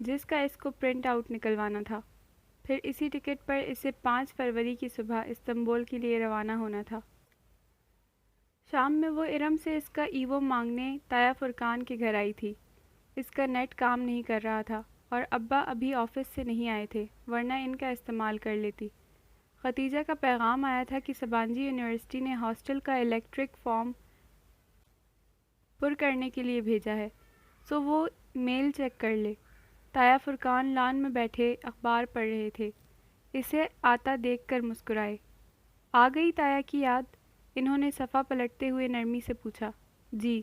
جس کا اس کو پرنٹ آؤٹ نکلوانا تھا۔ پھر اسی ٹکٹ پر اسے 5 فروری کی صبح استنبول کے لیے روانہ ہونا تھا۔ شام میں وہ ارم سے اس کا ایوو مانگنے تایا فرقان کے گھر آئی تھی۔ اس کا نیٹ کام نہیں کر رہا تھا اور ابا ابھی آفس سے نہیں آئے تھے ورنہ ان کا استعمال کر لیتی۔ ختیجہ کا پیغام آیا تھا کہ سبانجی یونیورسٹی نے ہاسٹل کا الیکٹرک فارم پر کرنے کے لیے بھیجا ہے، سو وہ میل چیک کر لے۔ تایا فرقان لان میں بیٹھے اخبار پڑھ رہے تھے، اسے آتا دیکھ کر مسکرائے۔ آ گئی تایا کی یاد؟ انہوں نے صفحہ پلٹتے ہوئے نرمی سے پوچھا۔ جی،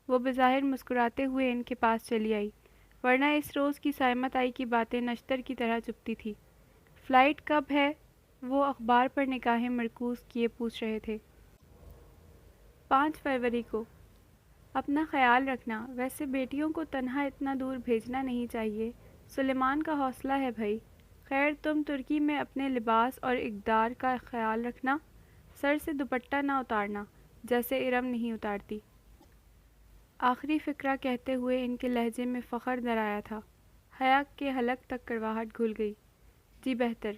وہ بظاہر مسکراتے ہوئے ان کے پاس چلی آئی، ورنہ اس روز کی صائمت آئی کی باتیں نشتر کی طرح چپتی تھی۔ فلائٹ کب ہے؟ وہ اخبار پر نگاہیں مرکوز کیے پوچھ رہے تھے۔ 5 فروری کو۔ اپنا خیال رکھنا، ویسے بیٹیوں کو تنہا اتنا دور بھیجنا نہیں چاہیے۔ سلیمان کا حوصلہ ہے بھائی۔ خیر تم ترکی میں اپنے لباس اور اقدار کا خیال رکھنا، سر سے دوپٹہ نہ اتارنا جیسے ارم نہیں اتارتی۔ آخری فقرہ کہتے ہوئے ان کے لہجے میں فخر در آیا تھا۔ حیا کے حلق تک کڑواہٹ گھل گئی۔ جی بہتر،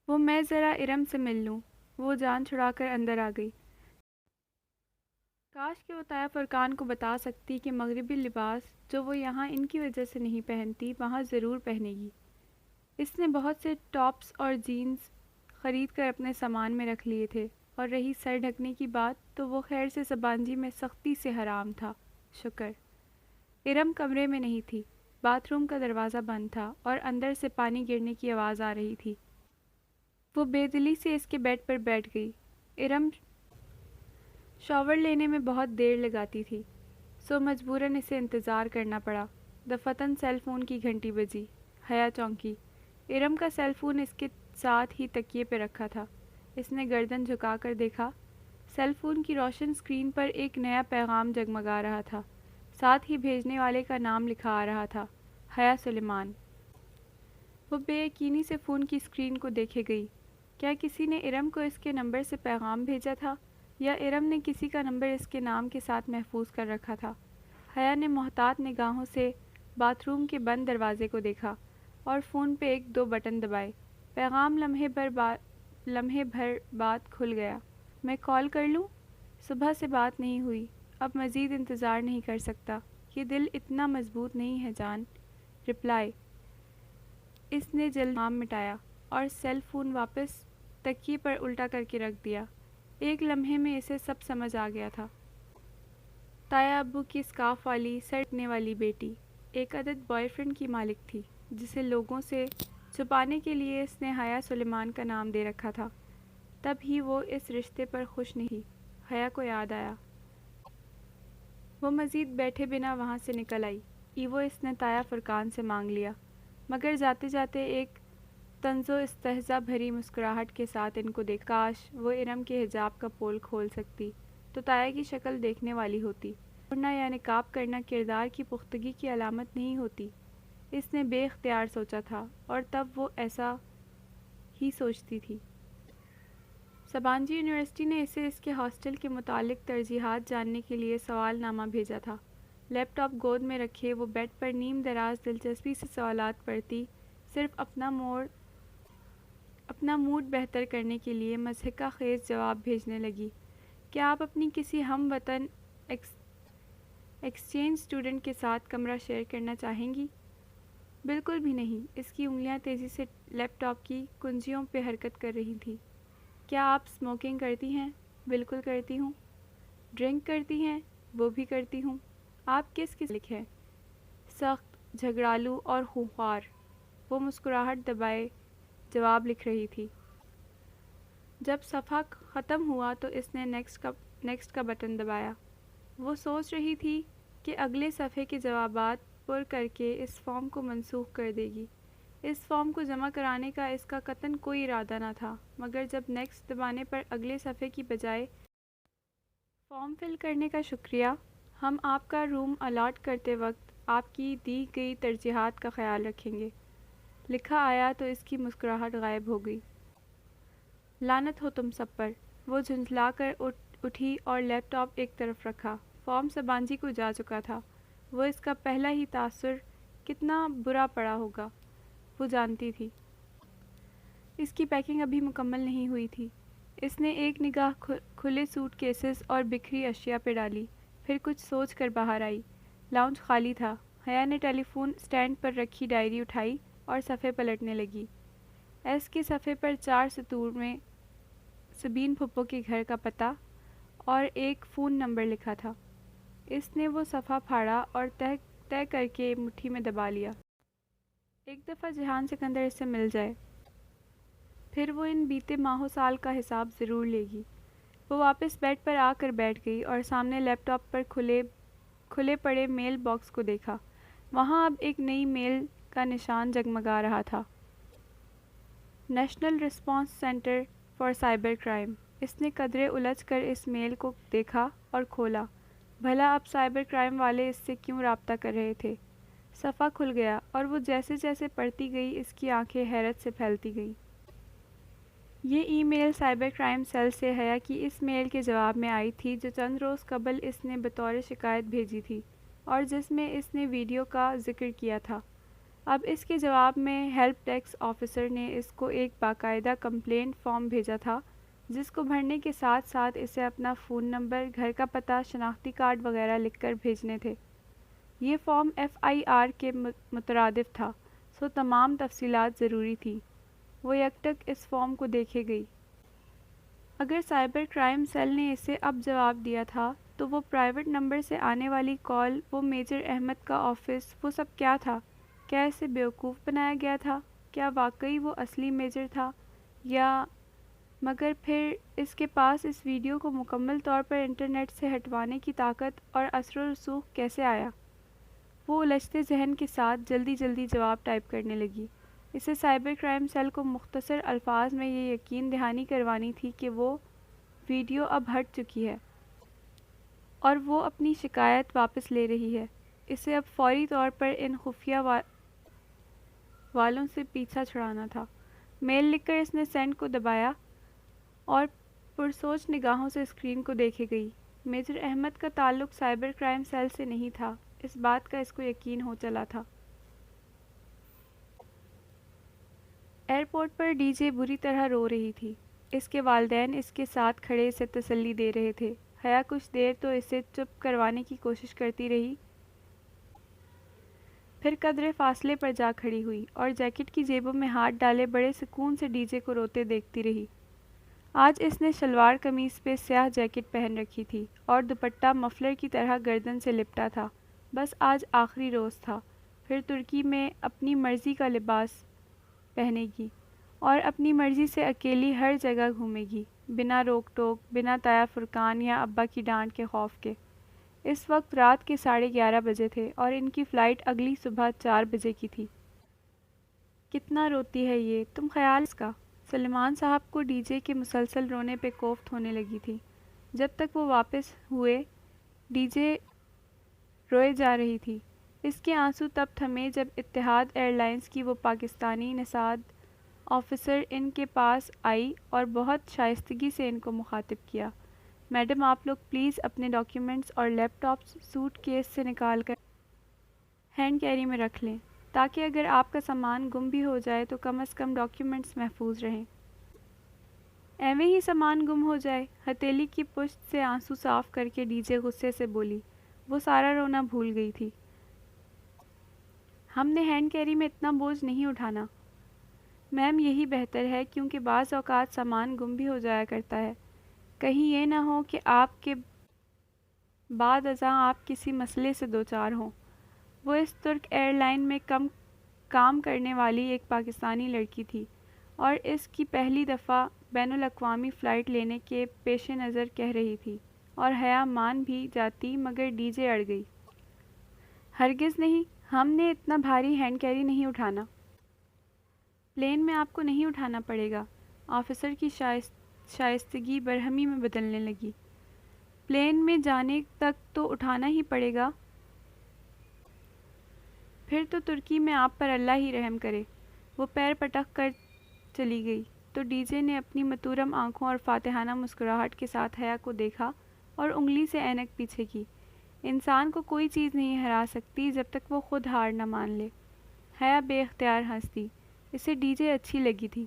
وہ میں ذرا ارم سے مل لوں۔ وہ جان چھڑا کر اندر آ گئی۔ کاش کہ وہ تایا فرقان کو بتا سکتی کہ مغربی لباس جو وہ یہاں ان کی وجہ سے نہیں پہنتی وہاں ضرور پہنے گی۔ اس نے بہت سے ٹاپس اور جینز خرید کر اپنے سامان میں رکھ لیے تھے، اور رہی سر ڈھکنے کی بات تو وہ خیر سے سبانجی میں سختی سے حرام تھا۔ شکر ارم کمرے میں نہیں تھی، باتھ روم کا دروازہ بند تھا اور اندر سے پانی گرنے کی آواز آ رہی تھی۔ وہ بے دلی سے اس کے بیڈ پر بیٹھ گئی۔ ارم شاور لینے میں بہت دیر لگاتی تھی، سو مجبوراً اسے انتظار کرنا پڑا۔ دفتن سیل فون کی گھنٹی بجی۔ حیا چونکی۔ ارم کا سیل فون اس کے ساتھ ہی تکیے پہ رکھا تھا۔ اس نے گردن جھکا کر دیکھا۔ سیل فون کی روشن اسکرین پر ایک نیا پیغام جگمگا رہا تھا، ساتھ ہی بھیجنے والے کا نام لکھا آ رہا تھا، حیا سلیمان۔ وہ بے یقینی سے فون کی اسکرین کو دیکھے گئی۔ کیا کسی نے ارم کو اس کے نمبر سے پیغام بھیجا تھا، یا ارم نے کسی کا نمبر اس کے نام کے ساتھ محفوظ کر رکھا تھا؟ حیا نے محتاط نگاہوں سے باتھ روم کے بند دروازے کو دیکھا اور فون پہ 1-2 بٹن دبائے۔ پیغام لمحے بھر بعد کھل گیا۔ میں کال کر لوں؟ صبح سے بات نہیں ہوئی، اب مزید انتظار نہیں کر سکتا، یہ دل اتنا مضبوط نہیں ہے جان۔ رپلائی۔ اس نے جلد نام مٹایا اور سیل فون واپس تکیے پر الٹا کر کے رکھ دیا۔ ایک لمحے میں اسے سب سمجھ آ گیا تھا۔ تایا ابو کی اسکارف والی سر ڈھکنے والی بیٹی ایک عدد بوائے فرینڈ کی مالک تھی، جسے لوگوں سے چھپانے کے لیے اس نے حیا سلیمان کا نام دے رکھا تھا۔ تب ہی وہ اس رشتے پر خوش نہیں تھی۔ حیا کو یاد آیا۔ وہ مزید بیٹھے بنا وہاں سے نکل آئی۔ ایوو اس نے تایا فرقان سے مانگ لیا، مگر جاتے جاتے ایک طنز و استہزاء بھری مسکراہٹ کے ساتھ ان کو دیکھا۔ کاش وہ ارم کے حجاب کا پول کھول سکتی تو تایا کی شکل دیکھنے والی ہوتی۔ اوڑھنا یا نقاب کرنا کردار کی پختگی کی علامت نہیں ہوتی، اس نے بے اختیار سوچا تھا، اور تب وہ ایسا ہی سوچتی تھی۔ سبانجی یونیورسٹی نے اسے اس کے ہاسٹل کے متعلق ترجیحات جاننے کے لیے سوال نامہ بھیجا تھا۔ لیپ ٹاپ گود میں رکھے وہ بیڈ پر نیم دراز دلچسپی سے سوالات پڑھتی، صرف اپنا موڈ بہتر کرنے کے لیے مضحکہ خیز جواب بھیجنے لگی۔ کیا آپ اپنی کسی ہم وطن ایکسچینج اسٹوڈنٹ کے ساتھ کمرہ شیئر کرنا چاہیں گی؟ بالکل بھی نہیں۔ اس کی انگلیاں تیزی سے لیپ ٹاپ کی کنجیوں پہ حرکت کر رہی تھیں۔ کیا آپ اسموکنگ کرتی ہیں؟ بالکل کرتی ہوں۔ ڈرنک کرتی ہیں؟ وہ بھی کرتی ہوں۔ آپ کس مالک ہیں؟ سخت، جھگڑالو اور خونخوار۔ وہ مسکراہٹ دبائے جواب لکھ رہی تھی۔ جب صفحہ ختم ہوا تو اس نے نیکسٹ کا بٹن دبایا۔ وہ سوچ رہی تھی کہ اگلے صفحے کے جوابات پر کر کے اس فارم کو منسوخ کر دے گی۔ اس فارم کو جمع کرانے کا اس کا قطعاً کوئی ارادہ نہ تھا، مگر جب نیکسٹ دبانے پر اگلے صفحے کی بجائے فارم فل کرنے کا شکریہ، ہم آپ کا روم الاٹ کرتے وقت آپ کی دی گئی ترجیحات کا خیال رکھیں گے، لکھا آیا تو اس کی مسکراہٹ غائب ہو گئی۔ لعنت ہو تم سب پر۔ وہ جھنجھلا کر اٹھی اور لیپ ٹاپ ایک طرف رکھا۔ فارم سبانجی کو جا چکا تھا۔ وہ اس کا پہلا ہی تاثر کتنا برا پڑا ہوگا وہ جانتی تھی۔ اس کی پیکنگ ابھی مکمل نہیں ہوئی تھی۔ اس نے ایک نگاہ کھلے سوٹ کیسز اور بکھری اشیاء پہ ڈالی، پھر کچھ سوچ کر باہر آئی۔ لاؤنج خالی تھا۔ حیا نے ٹیلی فون سٹینڈ پر رکھی ڈائری اٹھائی اور صفحے پلٹنے لگی۔ ایس کے صفحے پر 4 سطور میں سبین پھپھو کے گھر کا پتہ اور ایک فون نمبر لکھا تھا۔ اس نے وہ صفحہ پھاڑا اور طے کر کے مٹھی میں دبا لیا۔ ایک دفعہ جہان سکندر اس سے مل جائے، پھر وہ ان بیتے ماہوں سال کا حساب ضرور لے گی۔ وہ واپس بیڈ پر آ کر بیٹھ گئی اور سامنے لیپ ٹاپ پر کھلے پڑے میل باکس کو دیکھا۔ وہاں اب ایک نئی میل کا نشان جگمگا رہا تھا، national response centre for cyber crime. اس نے قدرے الجھ کر اس میل کو دیکھا اور کھولا۔ بھلا اب سائبر کرائم والے اس سے کیوں رابطہ کر رہے تھے؟ صفحہ کھل گیا اور وہ جیسے جیسے پڑھتی گئی اس کی آنکھیں حیرت سے پھیلتی گئیں۔ یہ ای میل سائبر کرائم سیل سے حیا کی اس میل کے جواب میں آئی تھی جو چند روز قبل اس نے بطور شکایت بھیجی تھی اور جس میں اس نے ویڈیو کا ذکر کیا تھا۔ اب اس کے جواب میں ہیلپ ڈیسک آفیسر نے اس کو ایک باقاعدہ کمپلینٹ فارم بھیجا تھا جس کو بھرنے کے ساتھ ساتھ اسے اپنا فون نمبر، گھر کا پتہ، شناختی کارڈ وغیرہ لکھ کر بھیجنے تھے۔ یہ فارم FIR کے مترادف تھا، سو تمام تفصیلات ضروری تھی۔ وہ یکٹک اس فارم کو دیکھے گئی۔ اگر سائبر کرائم سیل نے اسے اب جواب دیا تھا تو وہ پرائیویٹ نمبر سے آنے والی کال، وہ میجر احمد کا آفس، وہ سب کیا تھا؟ کیا اسے بیوقوف بنایا گیا تھا؟ کیا واقعی وہ اصلی میجر تھا؟ یا مگر پھر اس کے پاس اس ویڈیو کو مکمل طور پر انٹرنیٹ سے ہٹوانے کی طاقت اور اثر و رسوخ کیسے آیا؟ وہ الجھتے ذہن کے ساتھ جلدی جواب ٹائپ کرنے لگی۔ اسے سائبر کرائم سیل کو مختصر الفاظ میں یہ یقین دہانی کروانی تھی کہ وہ ویڈیو اب ہٹ چکی ہے اور وہ اپنی شکایت واپس لے رہی ہے۔ اسے اب فوری طور پر ان خفیہ والوں سے پیچھا چھڑانا تھا۔ میل لکھ کر اس نے سینڈ کو دبایا اور پرسوچ نگاہوں سے اسکرین کو دیکھے گئی۔ میجر احمد کا تعلق سائبر کرائم سیل سے نہیں تھا، اس بات کا اس کو یقین ہو چلا تھا۔ ایئرپورٹ پر ڈی جے بری طرح رو رہی تھی۔ اس کے والدین اس کے ساتھ کھڑے اسے تسلی دے رہے تھے۔ حیا کچھ دیر تو اسے چپ کروانے کی کوشش کرتی رہی، پھر قدرے فاصلے پر جا کھڑی ہوئی اور جیکٹ کی جیبوں میں ہاتھ ڈالے بڑے سکون سے ڈی جے کو روتے دیکھتی رہی۔ آج اس نے شلوار قمیص پہ سیاہ جیکٹ پہن رکھی تھی اور دوپٹہ مفلر کی طرح گردن سے لپٹا تھا۔ بس آج آخری روز تھا، پھر ترکی میں اپنی مرضی کا لباس پہنے گی اور اپنی مرضی سے اکیلی ہر جگہ گھومے گی، بنا روک ٹوک، بنا تایا فرقان یا ابا کی ڈانٹ کے خوف کے۔ اس وقت رات کے 11:30 بجے تھے اور ان کی فلائٹ اگلی صبح 4 بجے کی تھی۔ کتنا روتی ہے یہ، تم خیال اس کا؟ سلیمان صاحب کو ڈی جے کے مسلسل رونے پہ کوفت ہونے لگی تھی۔ جب تک وہ واپس ہوئے ڈی جے روئے جا رہی تھی۔ اس کے آنسو تب تھمے جب اتحاد ایئر لائنز کی وہ پاکستانی نژاد آفیسر ان کے پاس آئی اور بہت شائستگی سے ان کو مخاطب کیا۔ میڈم آپ لوگ پلیز اپنے ڈاکیومنٹس اور لیپ ٹاپس سوٹ کیس سے نکال کر ہینڈ کیری میں رکھ لیں تاکہ اگر آپ کا سامان گم بھی ہو جائے تو کم از کم ڈاکیومنٹس محفوظ رہیں۔ ایویں ہی سامان گم ہو جائے؟ ہتھیلی کی پشت سے آنسو صاف کر کے ڈی جے غصے سے بولی۔ وہ سارا رونا بھول گئی تھی۔ ہم نے ہینڈ کیری میں اتنا بوجھ نہیں اٹھانا میم، یہی بہتر ہے کیونکہ بعض اوقات سامان گم بھی ہو جایا کرتا ہے۔ کہیں یہ نہ ہو کہ آپ کے بعد ازاں آپ کسی مسئلے سے دوچار ہوں۔ وہ اس ترک ایئر لائن میں کام کرنے والی ایک پاکستانی لڑکی تھی اور اس کی پہلی دفعہ بین الاقوامی فلائٹ لینے کے پیش نظر کہہ رہی تھی، اور حیا مان بھی جاتی مگر ڈی جے اڑ گئی۔ ہرگز نہیں، ہم نے اتنا بھاری ہینڈ کیری نہیں اٹھانا۔ پلین میں آپ کو نہیں اٹھانا پڑے گا۔ آفیسر کی شائستگی برہمی میں بدلنے لگی۔ پلین میں جانے تک تو اٹھانا ہی پڑے گا۔ پھر تو ترکی میں آپ پر اللہ ہی رحم کرے۔ وہ پیر پٹک کر چلی گئی۔ تو ڈی جے نے اپنی متورم آنکھوں اور فاتحانہ مسکراہٹ کے ساتھ حیا کو دیکھا اور انگلی سے اینک پیچھے کی۔ انسان کو کوئی چیز نہیں ہرا سکتی جب تک وہ خود ہار نہ مان لے۔ حیا بے اختیار ہنس دی۔ اسے ڈی جے اچھی لگی تھی۔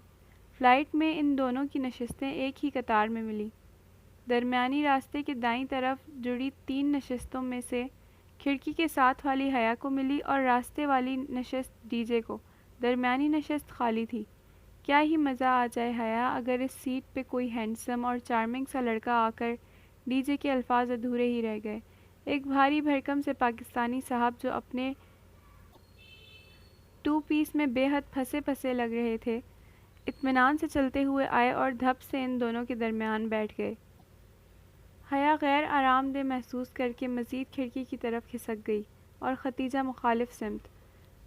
فلائٹ میں ان دونوں کی نشستیں ایک ہی قطار میں ملی۔ درمیانی راستے کے دائیں طرف جڑی 3 نشستوں میں سے کھڑکی کے ساتھ والی حیا کو ملی اور راستے والی نشست ڈی جے کو۔ درمیانی نشست خالی تھی۔ کیا ہی مزہ آ جائے حیا اگر اس سیٹ پہ کوئی ہینڈسم اور چارمنگ سا لڑکا آ کر۔ ڈی جے کے الفاظ ادھورے ہی رہ گئے۔ ایک بھاری بھرکم سے پاکستانی صاحب جو اپنے 2 پیس میں بے حد پھنسے پھنسے لگ رہے تھے، اطمینان سے چلتے ہوئے آئے اور دھپ سے ان دونوں کے درمیان بیٹھ گئے۔ حیا غیر آرام دہ محسوس کر کے مزید کھڑکی کی طرف کھسک گئی اور ختیجہ مخالف سمت۔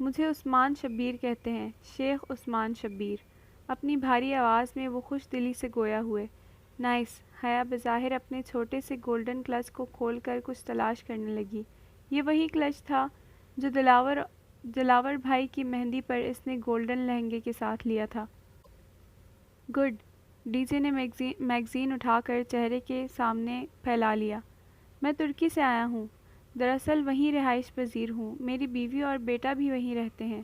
مجھے عثمان شبیر کہتے ہیں، شیخ عثمان شبیر۔ اپنی بھاری آواز میں وہ خوش دلی سے گویا ہوئے۔ نائس۔ حیا بظاہر اپنے چھوٹے سے گولڈن کلچ کو کھول کر کچھ تلاش کرنے لگی۔ یہ وہی کلچ تھا جو دلاور بھائی کی مہندی پر اس نے گولڈن لہنگے کے ساتھ لیا تھا۔ گڈ۔ ڈی جے نے میگزین اٹھا کر چہرے کے سامنے پھیلا لیا۔ میں ترکی سے آیا ہوں۔ دراصل وہیں رہائش پذیر ہوں۔ میری بیوی اور بیٹا بھی وہیں رہتے ہیں۔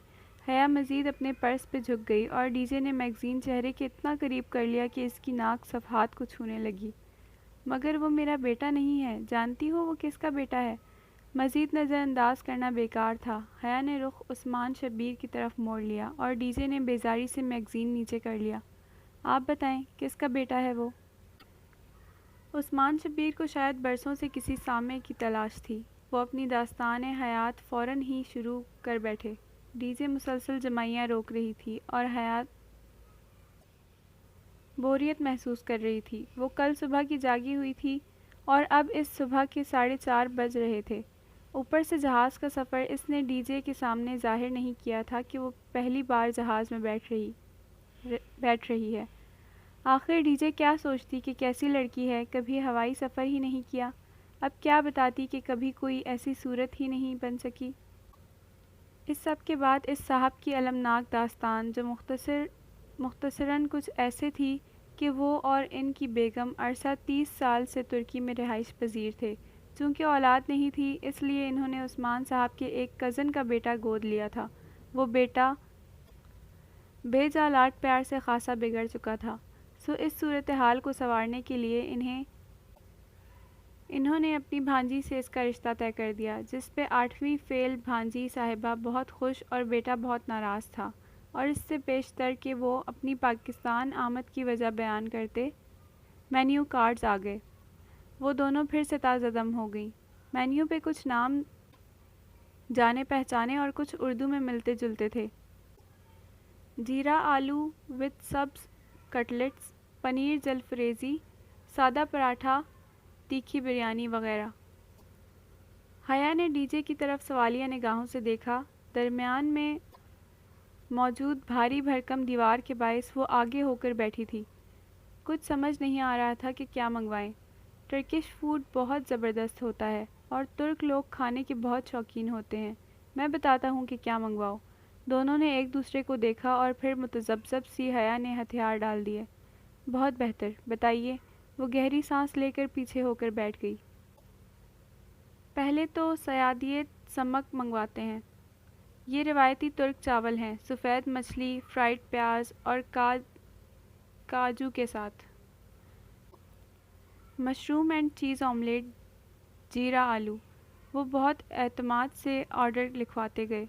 حیا مزید اپنے پرس پہ جھک گئی اور ڈی جے نے میگزین چہرے کے اتنا قریب کر لیا کہ اس کی ناک صفحات کو چھونے لگی۔ مگر وہ میرا بیٹا نہیں ہے۔ جانتی ہو وہ کس کا بیٹا ہے؟ مزید نظر انداز کرنا بیکار تھا۔ حیا نے رخ عثمان شبیر کی طرف موڑ لیا اور ڈی جے نے بیزاری سے میگزین نیچے کر لیا۔ آپ بتائیں کس کا بیٹا ہے وہ؟ عثمان شبیر کو شاید برسوں سے کسی سامع کی تلاش تھی۔ وہ اپنی داستان حیات فوراً ہی شروع کر بیٹھے۔ ڈی جے مسلسل جمائیاں روک رہی تھی اور حیات بوریت محسوس کر رہی تھی۔ وہ کل صبح کی جاگی ہوئی تھی اور اب اس صبح کے 4:30 بج رہے تھے۔ اوپر سے جہاز کا سفر اس نے ڈی جے کے سامنے ظاہر نہیں کیا تھا کہ وہ پہلی بار جہاز میں بیٹھ رہی ہے۔ آخر ڈی جے کیا سوچتی کہ کیسی لڑکی ہے، کبھی ہوائی سفر ہی نہیں کیا۔ اب کیا بتاتی کہ کبھی کوئی ایسی صورت ہی نہیں بن سکی۔ اس سب کے بعد اس صاحب کی المناک داستان جو مختصراً کچھ ایسے تھی کہ وہ اور ان کی بیگم عرصہ 30 سال سے ترکی میں رہائش پذیر تھے۔ چونکہ اولاد نہیں تھی اس لیے انہوں نے عثمان صاحب کے ایک کزن کا بیٹا گود لیا تھا۔ وہ بیٹا بے جا لاڈ پیار سے خاصا بگڑ چکا تھا۔ سو اس صورتحال کو سنوارنے کے لیے انہوں نے اپنی بھانجی سے اس کا رشتہ طے کر دیا، جس پہ 8ویں فیل بھانجی صاحبہ بہت خوش اور بیٹا بہت ناراض تھا، اور اس سے بیشتر کہ وہ اپنی پاکستان آمد کی وجہ بیان کرتے مینیو کارڈز آ گئے۔ وہ دونوں پھر سے تازہ دم ہو گئیں۔ مینیو پہ کچھ نام جانے پہچانے اور کچھ اردو میں ملتے جلتے تھے۔ جیرا آلو وتھ سبز کٹلیٹس، پنیر جلفریزی، سادہ پراٹھا، تیکھی بریانی وغیرہ۔ حیا نے ڈی جے کی طرف سوالیہ نگاہوں سے دیکھا۔ درمیان میں موجود بھاری بھرکم دیوار کے باعث وہ آگے ہو کر بیٹھی تھی۔ کچھ سمجھ نہیں آ رہا تھا کہ کیا منگوائیں۔ ٹرکش فوڈ بہت زبردست ہوتا ہے اور ترک لوگ کھانے کے بہت شوقین ہوتے ہیں۔ میں بتاتا ہوں کہ کیا منگواؤ۔ دونوں نے ایک دوسرے کو دیکھا اور پھر متذبذب سی حیا نے ہتھیار ڈال دیے۔ بہت بہتر، بتائیے۔ وہ گہری سانس لے کر پیچھے ہو کر بیٹھ گئی۔ پہلے تو سیادیت سمک منگواتے ہیں۔ یہ روایتی ترک چاول ہیں، سفید مچھلی، فرائیڈ پیاز اور کاجو کے ساتھ۔ مشروم اینڈ چیز آملیٹ، جیرا آلو۔ وہ بہت اعتماد سے آرڈر لکھواتے گئے،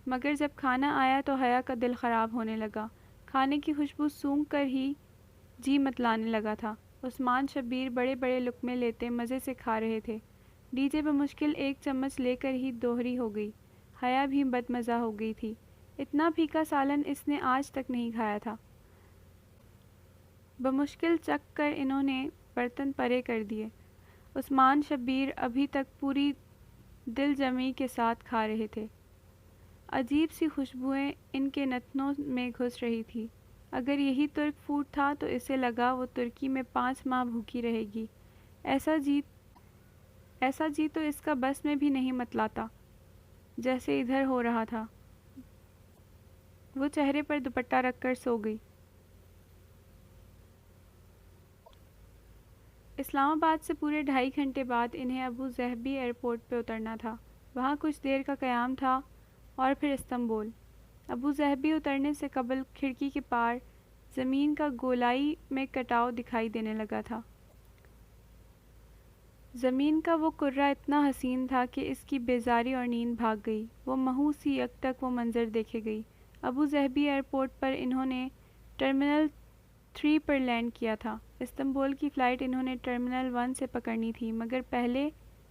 مگر جب کھانا آیا تو حیا کا دل خراب ہونے لگا۔ کھانے کی خوشبو سونگھ کر ہی جی متلانے لگا تھا۔ عثمان شبیر بڑے بڑے لقمے لیتے مزے سے کھا رہے تھے۔ ڈی جے بمشکل 1 چمچ لے کر ہی دوہری ہو گئی۔ حیا بھی بد مزہ ہو گئی تھی۔ اتنا پھیکا سالن اس نے آج تک نہیں کھایا تھا۔ بمشکل چکھ کر انہوں نے برتن پرے کر دیے۔ عثمان شبیر ابھی تک پوری دل جمعی کے ساتھ کھا رہے تھے۔ عجیب سی خوشبوئیں ان کے نتنوں میں گھس رہی تھی۔ اگر یہی ترک فوڈ تھا تو اسے لگا وہ ترکی میں 5 ماہ بھوکی رہے گی۔ ایسا جی تو اس کا بس میں بھی نہیں متلاتا جیسے ادھر ہو رہا تھا۔ وہ چہرے پر دوپٹہ رکھ کر سو گئی۔ اسلام آباد سے پورے 2.5 گھنٹے بعد انہیں ابو ظہبی ایئرپورٹ پہ اترنا تھا۔ وہاں کچھ دیر کا قیام تھا اور پھر استنبول۔ ابو ظہبی اترنے سے قبل کھڑکی کے پار زمین کا گولائی میں کٹاؤ دکھائی دینے لگا تھا۔ زمین کا وہ کرہ اتنا حسین تھا کہ اس کی بیزاری اور نیند بھاگ گئی۔ وہ محو سی یک تک وہ منظر دیکھے گئی۔ ابو ظہبی ایئرپورٹ پر انہوں نے ٹرمینل 3 پر لینڈ کیا تھا۔ استنبول کی فلائٹ انہوں نے ٹرمینل 1 سے پکڑنی تھی، مگر پہلے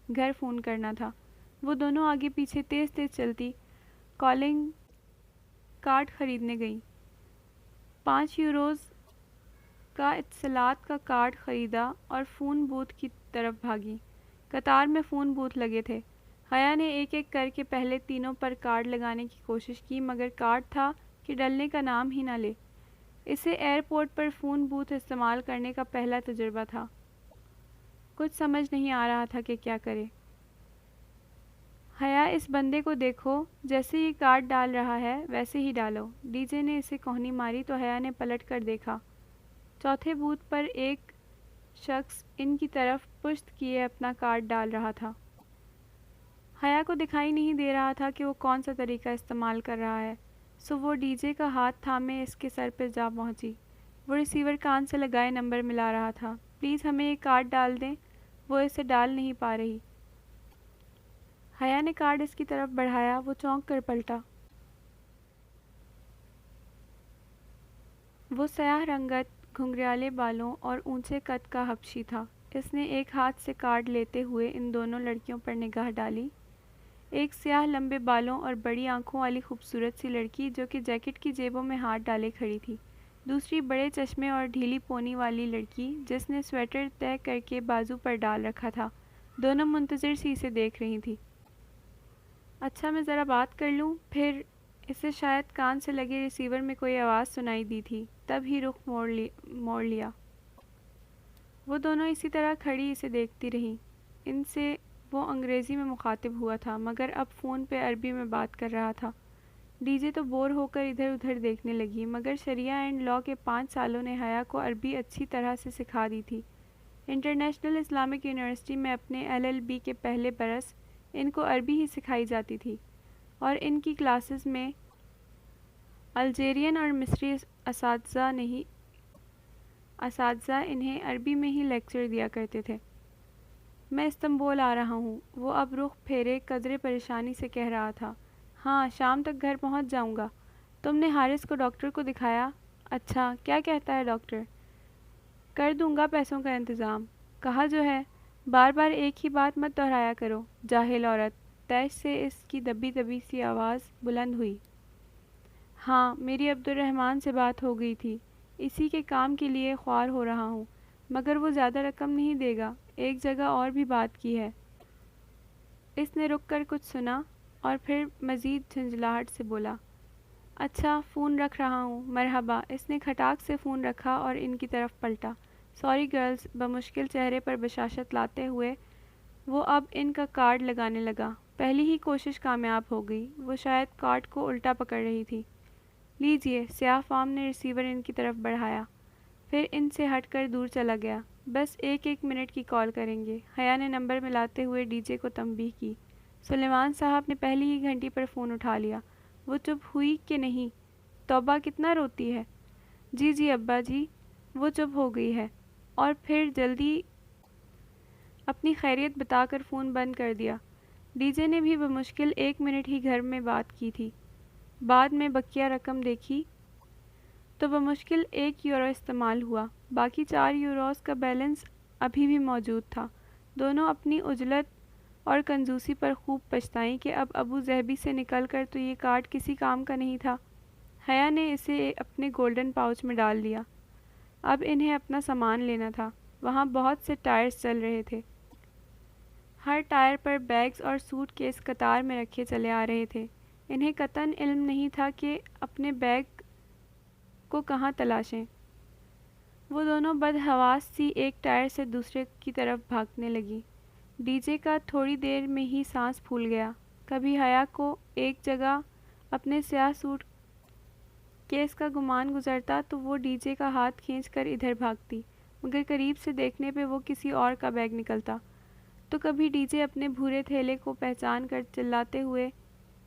گھر فون کرنا تھا۔ وہ دونوں آگے پیچھے تیز تیز چلتی کالنگ کارڈ خریدنے گئیں۔ 5 یوروز کا اتصالات کا کارڈ خریدا اور فون بوتھ کی طرف بھاگی۔ قطار میں فون بوتھ لگے تھے۔ حیا نے ایک ایک کر کے پہلے تینوں پر کارڈ لگانے کی کوشش کی، مگر کارڈ تھا کہ ڈلنے کا نام ہی نہ لے۔ اسے ایئرپورٹ پر فون بوتھ استعمال کرنے کا پہلا تجربہ تھا۔ کچھ سمجھ نہیں آ رہا تھا کہ کیا کرے۔ حیا، اس بندے کو دیکھو، جیسے یہ کارڈ ڈال رہا ہے ویسے ہی ڈالو۔ ڈی جے نے اسے کوہنی ماری تو حیا نے پلٹ کر دیکھا۔ چوتھے بوتھ پر ایک شخص ان کی طرف پشت کیے اپنا کارڈ ڈال رہا تھا۔ حیا کو دکھائی نہیں دے رہا تھا کہ وہ کون سا طریقہ استعمال کر رہا ہے، سو وہ ڈی جے کا ہاتھ تھامے اس کے سر پہ جا پہنچی۔ وہ ریسیور کان سے لگائے نمبر ملا رہا تھا۔ پلیز ہمیں یہ کارڈ ڈال دیں۔ وہ اسے ڈال نہیں پا رہی۔ حیا نے کارڈ اس کی طرف بڑھایا۔ وہ چونک کر پلٹا۔ وہ سیاہ رنگت، گھنگریالے بالوں اور اونچے قد کا حبشی تھا۔ اس نے ایک ہاتھ سے کارڈ لیتے ہوئے ان دونوں لڑکیوں پر نگاہ ڈالی۔ ایک سیاہ لمبے بالوں اور بڑی آنکھوں والی خوبصورت سی لڑکی جو کہ جیکٹ کی جیبوں میں ہاتھ ڈالے کھڑی تھی۔ دوسری بڑے چشمے اور ڈھیلی پونی والی لڑکی جس نے سویٹر طے کر کے بازو پر ڈال رکھا تھا۔ دونوں منتظر سی اسے دیکھ رہی تھیں۔ اچھا، میں ذرا بات کر لوں؟ پھر اسے شاید کان سے لگے ریسیور میں کوئی آواز سنائی دی تھی، تب ہی رخ موڑ لیا۔ وہ دونوں اسی طرح کھڑی اسے دیکھتی رہیں۔ ان سے وہ انگریزی میں مخاطب ہوا تھا، مگر اب فون پہ عربی میں بات کر رہا تھا۔ ڈی جے تو بور ہو کر ادھر ادھر دیکھنے لگی، مگر شریعہ اینڈ لاء کے 5 سالوں نے حیا کو عربی اچھی طرح سے سکھا دی تھی۔ انٹرنیشنل اسلامک یونیورسٹی میں اپنے LLB کے پہلے برس ان کو عربی ہی سکھائی جاتی تھی، اور ان کی کلاسز میں الجیرین اور مصری اساتذہ انہیں عربی میں ہی لیکچر دیا کرتے تھے۔ میں استنبول آ رہا ہوں، وہ اب رخ پھیرے قدرے پریشانی سے کہہ رہا تھا۔ ہاں، شام تک گھر پہنچ جاؤں گا۔ تم نے حارث کو ڈاکٹر کو دکھایا؟ اچھا، کیا کہتا ہے ڈاکٹر؟ کر دوں گا پیسوں کا انتظام۔ کہا جو ہے، بار بار ایک ہی بات مت دہرایا کرو، جاہل عورت۔ تیش سے اس کی دبی دبی سی آواز بلند ہوئی۔ ہاں، میری عبد الرحمن سے بات ہو گئی تھی، اسی کے کام کے لیے خوار ہو رہا ہوں، مگر وہ زیادہ رقم نہیں دے گا۔ ایک جگہ اور بھی بات کی ہے۔ اس نے رک کر کچھ سنا اور پھر مزید جھنجھلاہٹ سے بولا، اچھا، فون رکھ رہا ہوں، مرحبا۔ اس نے کھٹاک سے فون رکھا اور ان کی طرف پلٹا۔ سوری گرلز، بمشکل چہرے پر بشاشت لاتے ہوئے وہ اب ان کا کارڈ لگانے لگا۔ پہلی ہی کوشش کامیاب ہو گئی۔ وہ شاید کارڈ کو الٹا پکڑ رہی تھی۔ لیجئے، سیاہ فام نے ریسیور ان کی طرف بڑھایا، پھر ان سے ہٹ کر دور چلا گیا۔ بس 1 منٹ کی کال کریں گے۔ حیا نے نمبر ملاتے ہوئے ڈی جے کو تنبیہ کی۔ سلیمان صاحب نے پہلی ہی گھنٹی پر فون اٹھا لیا۔ وہ چپ ہوئی کہ نہیں؟ توبہ، کتنا روتی ہے؟ جی جی ابا جی۔ وہ چپ ہو گئی ہے اور پھر جلدی اپنی خیریت بتا کر فون بند کر دیا۔ ڈی جے نے بھی بمشکل 1 منٹ ہی گھر میں بات کی تھی۔ بعد میں بقیہ رقم دیکھی تو بمشکل 1 یورو استعمال ہوا۔ باقی 4 یوروز کا بیلنس ابھی بھی موجود تھا۔ دونوں اپنی عجلت اور کنجوسی پر خوب پچھتائیں کہ اب ابو ظہبی سے نکل کر تو یہ کارڈ کسی کام کا نہیں تھا۔ حیا نے اسے اپنے گولڈن پاؤچ میں ڈال دیا۔ اب انہیں اپنا سامان لینا تھا۔ وہاں بہت سے ٹائرز چل رہے تھے۔ ہر ٹائر پر بیگز اور سوٹ کیس قطار میں رکھے چلے آ رہے تھے۔ انہیں قطعاً علم نہیں تھا کہ اپنے بیگ کو کہاں تلاشیں۔ وہ دونوں بدحواس سی ایک ٹائر سے دوسرے کی طرف بھاگنے لگی۔ ڈی جے کا تھوڑی دیر میں ہی سانس پھول گیا۔ کبھی حیا کو ایک جگہ اپنے سیاہ سوٹ کیس کا گمان گزرتا تو وہ ڈی جے کا ہاتھ کھینچ کر ادھر بھاگتی۔ مگر قریب سے دیکھنے پہ وہ کسی اور کا بیگ نکلتا تو کبھی ڈی جے اپنے بھورے تھیلے کو پہچان کر چلاتے ہوئے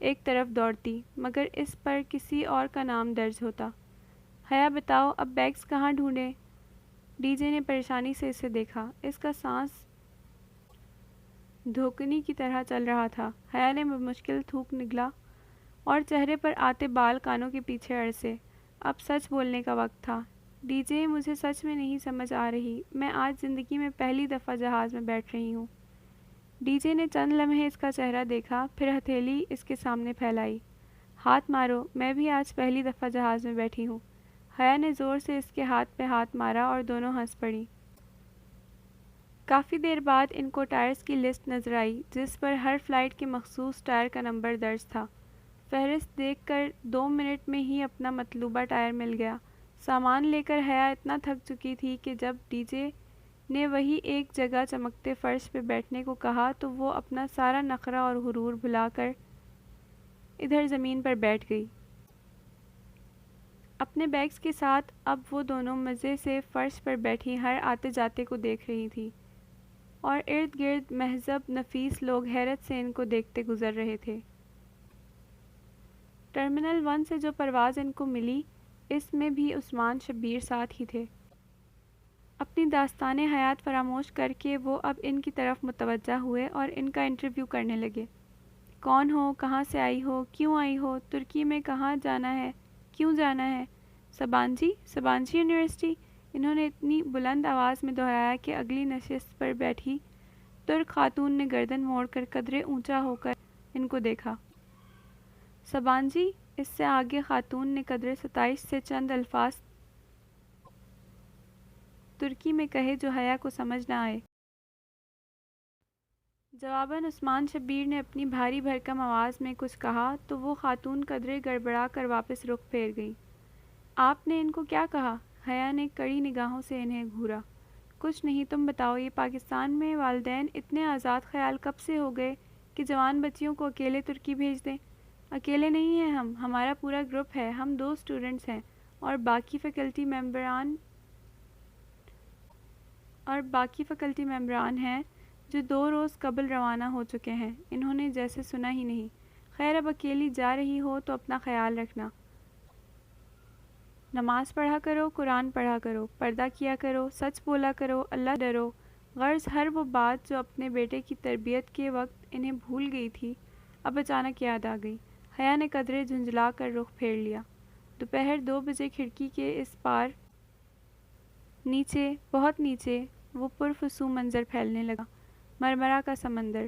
ایک طرف دوڑتی، مگر اس پر کسی اور کا نام درج ہوتا۔ حیا بتاؤ اب بیگز کہاں ڈھونڈیں؟ ڈی جے نے پریشانی سے اسے دیکھا۔ اس کا سانس دھوکنی کی طرح چل رہا تھا۔ حیا نے بمشکل تھوک نگلا اور چہرے پر آتے بال کانوں کے پیچھے اڑسے۔ اب سچ بولنے کا وقت تھا۔ ڈی جے مجھے سچ میں نہیں سمجھ آ رہی، میں آج زندگی میں پہلی دفعہ جہاز میں بیٹھ رہی ہوں۔ ڈی جے نے چند لمحے اس کا چہرہ دیکھا، پھر ہتھیلی اس کے سامنے پھیلائی۔ ہاتھ مارو، میں بھی آج پہلی دفعہ جہاز میں بیٹھی ہوں۔ حیا نے زور سے اس کے ہاتھ پہ ہاتھ مارا اور دونوں ہنس پڑیں۔ کافی دیر بعد ان کو ٹائرز کی لسٹ نظر آئی جس پر ہر فلائٹ کے مخصوص ٹائر کا نمبر درج تھا۔ فہرست دیکھ کر 2 منٹ میں ہی اپنا مطلوبہ ٹائر مل گیا۔ سامان لے کر حیا اتنا تھک چکی تھی کہ جب ڈی جے نے وہی ایک جگہ چمکتے فرش پہ بیٹھنے کو کہا تو وہ اپنا سارا نخرہ اور غرور بھلا کر ادھر زمین پر بیٹھ گئی۔ اپنے بیگز کے ساتھ اب وہ دونوں مزے سے فرش پر بیٹھی ہر آتے جاتے کو دیکھ رہی تھی اور ارد گرد مہذب نفیس لوگ حیرت سے ان کو دیکھتے گزر رہے تھے۔ ٹرمینل 1 سے جو پرواز ان کو ملی اس میں بھی عثمان شبیر ساتھ ہی تھے۔ اپنی داستان حیات فراموش کر کے وہ اب ان کی طرف متوجہ ہوئے اور ان کا انٹرویو کرنے لگے۔ کون ہو، کہاں سے آئی ہو، کیوں آئی ہو، ترکی میں کہاں جانا ہے، کیوں جانا ہے؟ سبانجی یونیورسٹی، انہوں نے اتنی بلند آواز میں دہرایا کہ اگلی نشست پر بیٹھی ترک خاتون نے گردن موڑ کر قدرے اونچا ہو کر ان کو دیکھا۔ سبانجی، اس سے آگے خاتون نے قدرے ستائش سے چند الفاظ ترکی میں کہے جو حیا کو سمجھ نہ آئے۔ جواباً عثمان شبیر نے اپنی بھاری بھرکم آواز میں کچھ کہا تو وہ خاتون قدرے گڑبڑا کر واپس رخ پھیر گئی۔ آپ نے ان کو کیا کہا؟ حیا نے کڑی نگاہوں سے انہیں گھورا۔ کچھ نہیں، تم بتاؤ، یہ پاکستان میں والدین اتنے آزاد خیال کب سے ہو گئے کہ جوان بچیوں کو اکیلے ترکی بھیج دیں؟ اکیلے نہیں ہیں ہم، ہمارا پورا گروپ ہے، ہم 2 اسٹوڈنٹس ہیں اور باقی فیکلٹی ممبران ہیں جو 2 روز قبل روانہ ہو چکے ہیں۔ انہوں نے جیسے سنا ہی نہیں۔ خیر اب اکیلی جا رہی ہو تو اپنا خیال رکھنا، نماز پڑھا کرو، قرآن پڑھا کرو، پردہ کیا کرو، سچ بولا کرو، اللہ ڈرو۔ غرض ہر وہ بات جو اپنے بیٹے کی تربیت کے وقت انہیں بھول گئی تھی اب اچانک یاد آ گئی۔ حیا نے قدرے جھنجھلا کر رخ پھیر لیا۔ دوپہر 2 بجے کھڑکی کے اس پار نیچے، بہت نیچے، وہ پرفسوں منظر پھیلنے لگا۔ مرمرہ کا سمندر،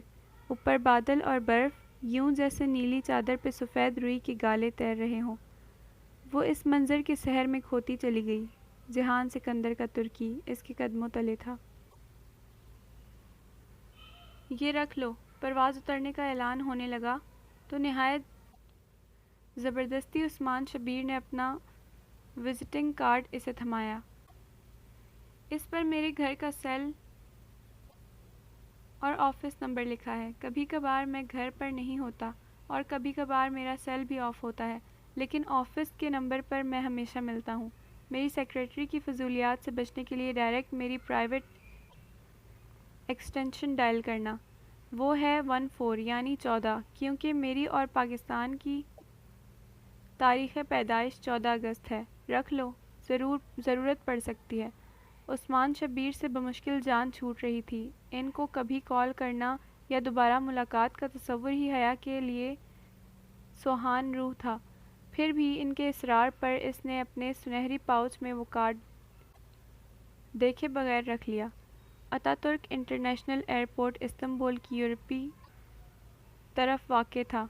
اوپر بادل اور برف، یوں جیسے نیلی چادر پہ سفید روئی کے گالے تیر رہے ہوں۔ وہ اس منظر کے سحر میں کھوتی چلی گئی۔ جہان سکندر کا ترکی اس کے قدموں تلے تھا۔ یہ رکھ لو۔ پرواز اترنے کا اعلان ہونے لگا تو نہایت زبردستی عثمان شبیر نے اپنا وزٹنگ کارڈ اسے تھمایا۔ اس پر میرے گھر کا سیل اور آفس نمبر لکھا ہے۔ کبھی کبھار میں گھر پر نہیں ہوتا اور کبھی کبھار میرا سیل بھی آف ہوتا ہے، لیکن آفس کے نمبر پر میں ہمیشہ ملتا ہوں۔ میری سیکریٹری کی فضولیات سے بچنے کے لیے ڈائریکٹ میری پرائیویٹ ایکسٹینشن ڈائل کرنا۔ وہ ہے 14 یعنی 14، کیونکہ میری اور پاکستان کی تاریخ پیدائش 14 اگست ہے۔ رکھ لو، ضرورت پڑ سکتی ہے۔ عثمان شبیر سے بمشکل جان چھوٹ رہی تھی۔ ان کو کبھی کال کرنا یا دوبارہ ملاقات کا تصور ہی حیا کے لیے سوہان روح تھا۔ پھر بھی ان کے اصرار پر اس نے اپنے سنہری پاؤچ میں وہ کارڈ دیکھے بغیر رکھ لیا۔ اتا ترک انٹرنیشنل ایئرپورٹ استنبول کی یورپی طرف واقع تھا۔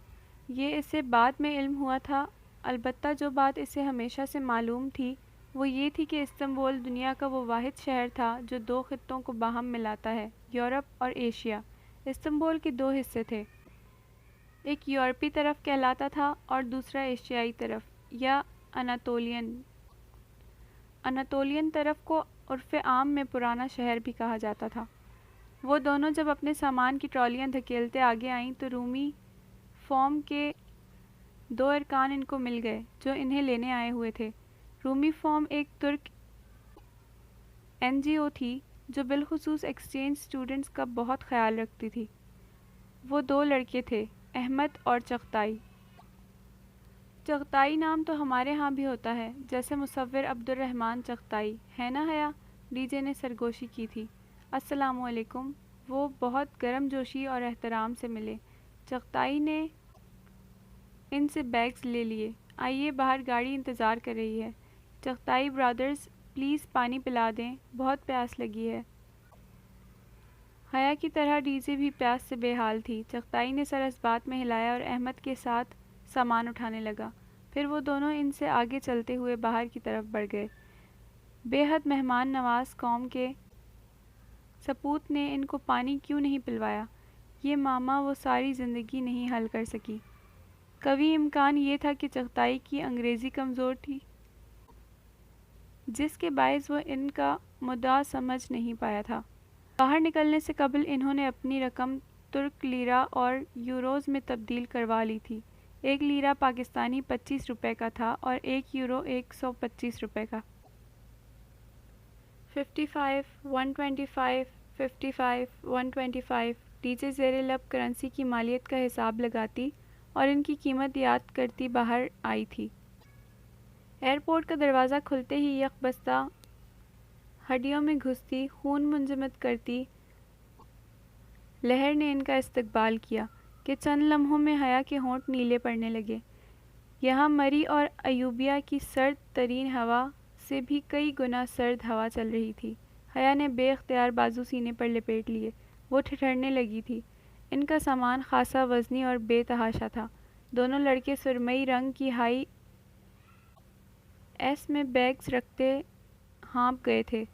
یہ اسے بعد میں علم ہوا تھا، البتہ جو بات اسے ہمیشہ سے معلوم تھی وہ یہ تھی کہ استنبول دنیا کا وہ واحد شہر تھا جو 2 خطوں کو باہم ملاتا ہے، یورپ اور ایشیا۔ استنبول کے 2 حصے تھے، ایک یورپی طرف کہلاتا تھا اور دوسرا ایشیائی طرف یا اناتولین طرف کو عرف عام میں پرانا شہر بھی کہا جاتا تھا۔ وہ دونوں جب اپنے سامان کی ٹرالیاں دھکیلتے آگے آئیں تو رومی فوم کے 2 ارکان ان کو مل گئے جو انہیں لینے آئے ہوئے تھے۔ رومی فوم ایک ترک NGO تھی جو بالخصوص ایکسچینج اسٹوڈنٹس کا بہت خیال رکھتی تھی۔ وہ 2 لڑکے تھے، احمد اور چغتائی۔ چغتائی نام تو ہمارے ہاں بھی ہوتا ہے، جیسے مصور عبدالرحمن چغتائی، ہے نا حیا؟ ڈی جے نے سرگوشی کی تھی۔ السلام علیکم۔ وہ بہت گرم جوشی اور احترام سے ملے۔ چغتائی نے ان سے بیگز لے لیے۔ آئیے باہر، گاڑی انتظار کر رہی ہے۔ چغتائی برادرز، پلیز پانی پلا دیں، بہت پیاس لگی ہے۔ حیا کی طرح ڈی جے بھی پیاس سے بے حال تھی۔ چغتائی نے سر اس بات میں ہلایا اور احمد کے ساتھ سامان اٹھانے لگا۔ پھر وہ دونوں ان سے آگے چلتے ہوئے باہر کی طرف بڑھ گئے۔ بے حد مہمان نواز قوم کے سپوت نے ان کو پانی کیوں نہیں پلوایا؟ یہ معمہ وہ ساری زندگی نہیں حل کر سکی۔ کبھی امکان یہ تھا کہ چغتائی کی انگریزی کمزور تھی، جس کے باعث وہ ان کا مدعا سمجھ نہیں پایا تھا۔ باہر نکلنے سے قبل انہوں نے اپنی رقم ترک لیرہ اور یوروز میں تبدیل کروا لی تھی۔ 1 لیرہ پاکستانی 25 روپے کا تھا اور 1 یورو 125 روپے کا۔ 55 125 55 125 ڈی جے زیر لب کرنسی کی مالیت کا حساب لگاتی اور ان کی قیمت یاد کرتی باہر آئی تھی۔ ایئرپورٹ کا دروازہ کھلتے ہی یک بستہ ہڈیوں میں گھستی، خون منجمد کرتی لہر نے ان کا استقبال کیا کہ چند لمحوں میں حیا کے ہونٹ نیلے پڑنے لگے۔ یہاں مری اور ایوبیا کی سرد ترین ہوا سے بھی کئی گنا سرد ہوا چل رہی تھی۔ حیا نے بے اختیار بازو سینے پر لپیٹ لیے۔ وہ ٹھٹھرنے لگی تھی۔ ان کا سامان خاصا وزنی اور بے تحاشا تھا۔ دونوں لڑکے سرمئی رنگ کی ہائی ایس میں بیگز رکھتے ہانپ گئے تھے۔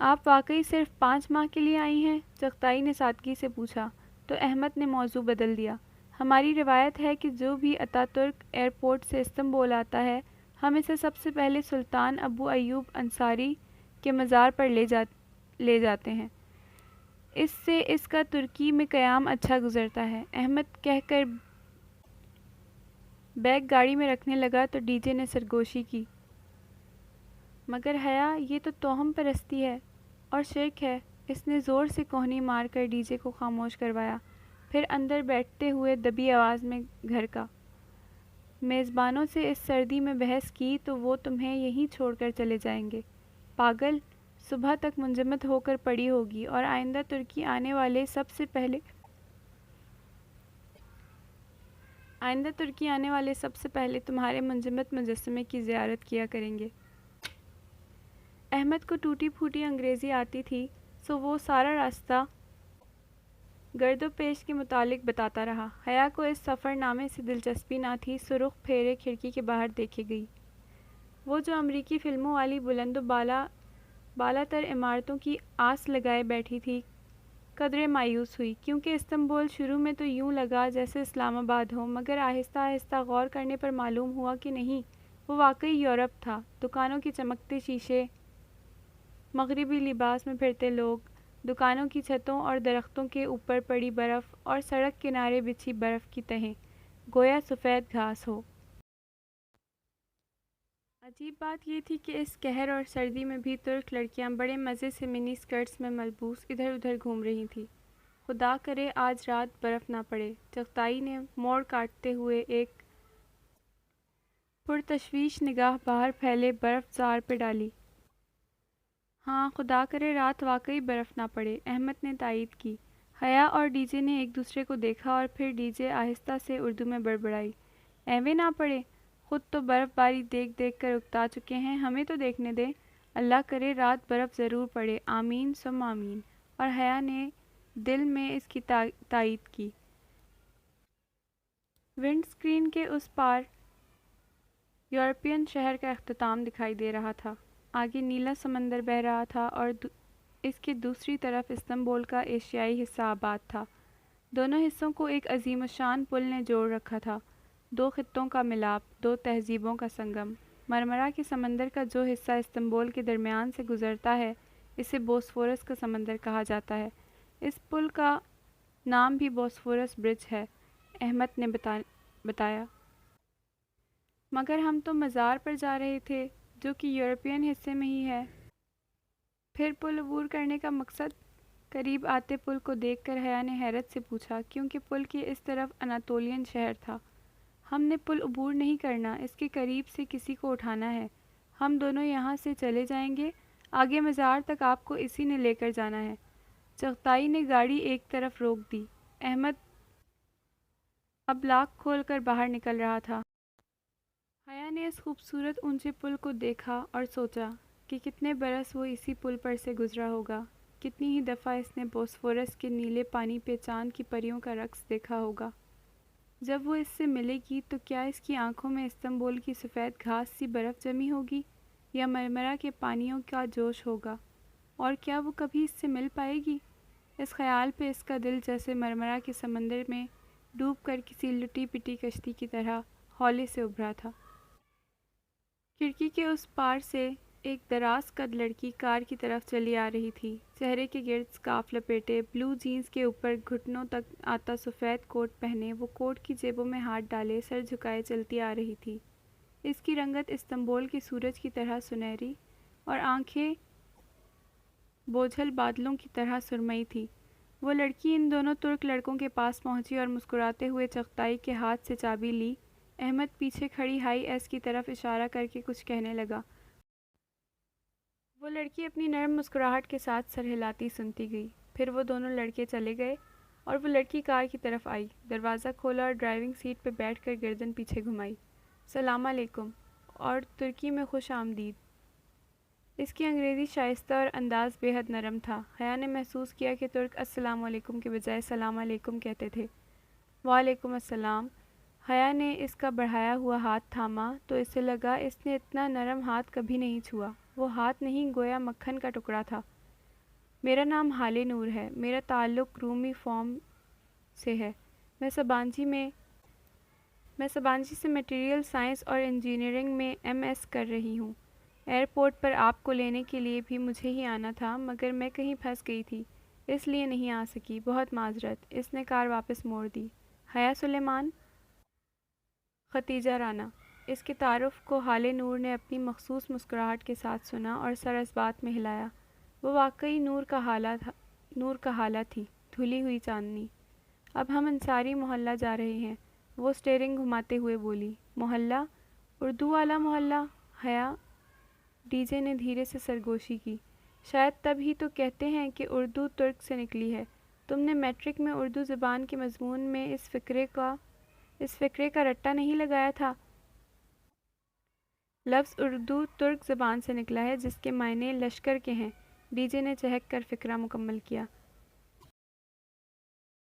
آپ واقعی صرف 5 ماہ کے لیے آئی ہیں؟ چغتائی نے سادگی سے پوچھا، تو احمد نے موضوع بدل دیا۔ ہماری روایت ہے کہ جو بھی اتا ترک ایئرپورٹ سے استنبول آتا ہے، ہم اسے سب سے پہلے سلطان ابو ایوب انصاری کے مزار پر لے جاتے ہیں۔ اس سے اس کا ترکی میں قیام اچھا گزرتا ہے۔ احمد کہہ کر بیگ گاڑی میں رکھنے لگا تو ڈی جے نے سرگوشی کی، مگر حیا، یہ تو توہم پرستی ہے اور شرک ہے۔ اس نے زور سے کوہنی مار کر ڈی جے کو خاموش کروایا، پھر اندر بیٹھتے ہوئے دبی آواز میں گھر کا میزبانوں سے اس سردی میں بحث کی تو وہ تمہیں یہیں چھوڑ کر چلے جائیں گے۔ پاگل، صبح تک منجمد ہو کر پڑی ہوگی اور آئندہ ترکی آنے والے سب سے پہلے تمہارے منجمد مجسمے کی زیارت کیا کریں گے۔ احمد کو ٹوٹی پھوٹی انگریزی آتی تھی، سو وہ سارا راستہ گرد و پیش کے متعلق بتاتا رہا۔ حیا کو اس سفر نامے سے دلچسپی نہ تھی، سو رخ پھیرے کھڑکی کے باہر دیکھے گئی۔ وہ جو امریکی فلموں والی بلند و بالا تر عمارتوں کی آس لگائے بیٹھی تھی، قدرے مایوس ہوئی، کیونکہ استنبول شروع میں تو یوں لگا جیسے اسلام آباد ہو، مگر آہستہ آہستہ غور کرنے پر معلوم ہوا کہ نہیں، وہ واقعی یورپ تھا۔ دکانوں کے چمکتے شیشے، مغربی لباس میں پھرتے لوگ، دکانوں کی چھتوں اور درختوں کے اوپر پڑی برف اور سڑک کنارے بچھی برف کی تہیں، گویا سفید گھاس ہو۔ عجیب بات یہ تھی کہ اس قہر اور سردی میں بھی ترک لڑکیاں بڑے مزے سے منی اسکرٹس میں ملبوس ادھر ادھر گھوم رہی تھیں۔ خدا کرے آج رات برف نہ پڑے، چغتائی نے موڑ کاٹتے ہوئے ایک پرتشویش نگاہ باہر پھیلے برف زار پہ ڈالی۔ ہاں، خدا کرے رات واقعی برف نہ پڑے، احمد نے تائید کی۔ حیا اور ڈی جے نے ایک دوسرے کو دیکھا اور پھر ڈی جے آہستہ سے اردو میں بڑبڑائی، ایویں نہ پڑے، خود تو برف باری دیکھ دیکھ کر اکتا چکے ہیں، ہمیں تو دیکھنے دیں، اللہ کرے رات برف ضرور پڑے، آمین ثم آمین۔ اور حیا نے دل میں اس کی تائید کی۔ ونڈ اسکرین کے اس پار یورپین شہر کا اختتام دکھائی دے رہا تھا۔ آگے نیلا سمندر بہہ رہا تھا اور اس کے دوسری طرف استنبول کا ایشیائی حصہ آباد تھا۔ دونوں حصوں کو ایک عظیم الشان پل نے جوڑ رکھا تھا، 2 خطوں کا ملاپ، 2 تہذیبوں کا سنگم۔ مرمرا کے سمندر کا جو حصہ استنبول کے درمیان سے گزرتا ہے، اسے بوسفورس کا سمندر کہا جاتا ہے۔ اس پل کا نام بھی بوسفورس برج ہے، احمد نے بتایا۔ مگر ہم تو مزار پر جا رہے تھے، جو کہ یورپین حصے میں ہی ہے۔ پھر پل عبور کرنے کا مقصد؟ قریب آتے پل کو دیکھ کر حیا نے حیرت سے پوچھا، کیونکہ پل کے اس طرف اناتولین شہر تھا۔ ہم نے پل عبور نہیں کرنا، اس کے قریب سے کسی کو اٹھانا ہے۔ ہم دونوں یہاں سے چلے جائیں گے، آگے مزار تک آپ کو اسی نے لے کر جانا ہے۔ چغتائی نے گاڑی ایک طرف روک دی۔ احمد اب لاک کھول کر باہر نکل رہا تھا۔ حیا نے اس خوبصورت اونچے پل کو دیکھا اور سوچا کہ کتنے برس وہ اسی پل پر سے گزرا ہوگا، کتنی ہی دفعہ اس نے بوسفورس کے نیلے پانی پہ چاند کی پریوں کا رقص دیکھا ہوگا۔ جب وہ اس سے ملے گی تو کیا اس کی آنکھوں میں استنبول کی سفید گھاس سی برف جمی ہوگی یا مرمرا کے پانیوں کا جوش ہوگا؟ اور کیا وہ کبھی اس سے مل پائے گی؟ اس خیال پہ اس کا دل جیسے مرمرا کے سمندر میں ڈوب کر کسی لٹی پٹی کشتی کی طرح ہولے سے ابھرا تھا۔ کھڑکی کے اس پار سے ایک دراز قد لڑکی کار کی طرف چلی آ رہی تھی۔ چہرے کے گرد سکارف لپیٹے، بلو جینز کے اوپر گھٹنوں تک آتا سفید کوٹ پہنے، وہ کوٹ کی جیبوں میں ہاتھ ڈالے سر جھکائے چلتی آ رہی تھی۔ اس کی رنگت استنبول کے سورج کی طرح سنہری اور آنکھیں بوجھل بادلوں کی طرح سرمئی تھی۔ وہ لڑکی ان دونوں ترک لڑکوں کے پاس پہنچی اور مسکراتے ہوئے چغتائی کے ہاتھ سے چابی لی۔ احمد پیچھے کھڑی ہائی ایس کی طرف اشارہ کر کے کچھ کہنے لگا۔ وہ لڑکی اپنی نرم مسکراہٹ کے ساتھ سر ہلاتی سنتی گئی۔ پھر وہ دونوں لڑکے چلے گئے اور وہ لڑکی کار کی طرف آئی، دروازہ کھولا اور ڈرائیونگ سیٹ پہ بیٹھ کر گردن پیچھے گھمائی۔ سلام علیکم اور ترکی میں خوش آمدید۔ اس کی انگریزی شائستہ اور انداز بے حد نرم تھا۔ حیا نے محسوس کیا کہ ترک السلام علیکم کے بجائے سلام علیکم کہتے تھے۔ وعلیکم السلام۔ حیا نے اس کا بڑھایا ہوا ہاتھ تھاما تو اسے لگا اس نے اتنا نرم ہاتھ کبھی نہیں چھوا۔ وہ ہاتھ نہیں گویا مکھن کا ٹکڑا تھا۔ میرا نام ہالے نور ہے، میرا تعلق رومی فارم سے ہے۔ میں سبانجی سے میٹیریل سائنس اور انجینئرنگ میں ایم ایس کر رہی ہوں۔ ایئرپورٹ پر آپ کو لینے کے لیے بھی مجھے ہی آنا تھا، مگر میں کہیں پھنس گئی تھی، اس لیے نہیں آ سکی، بہت معذرت۔ اس نے کار واپس موڑ دی۔ حیا سلیمان؟ ختیجہ رانا۔ اس کے تعارف کو ہالے نور نے اپنی مخصوص مسکراہٹ کے ساتھ سنا اور سر اس بات میں ہلایا۔ وہ واقعی نور کا حالہ تھی، دھلی ہوئی چاندنی۔ اب ہم انصاری محلہ جا رہے ہیں، وہ اسٹیئرنگ گھماتے ہوئے بولی۔ محلہ؟ اردو والا محلہ؟ حیا؟ ڈی جے نے دھیرے سے سرگوشی کی۔ شاید تب ہی تو کہتے ہیں کہ اردو ترک سے نکلی ہے۔ تم نے میٹرک میں اردو زبان کے مضمون میں اس فقرے کا رٹا نہیں لگایا تھا؟ لفظ اردو ترک زبان سے نکلا ہے جس کے معنی لشکر کے ہیں۔ ڈی جے نے چہک کر فقرہ مکمل کیا۔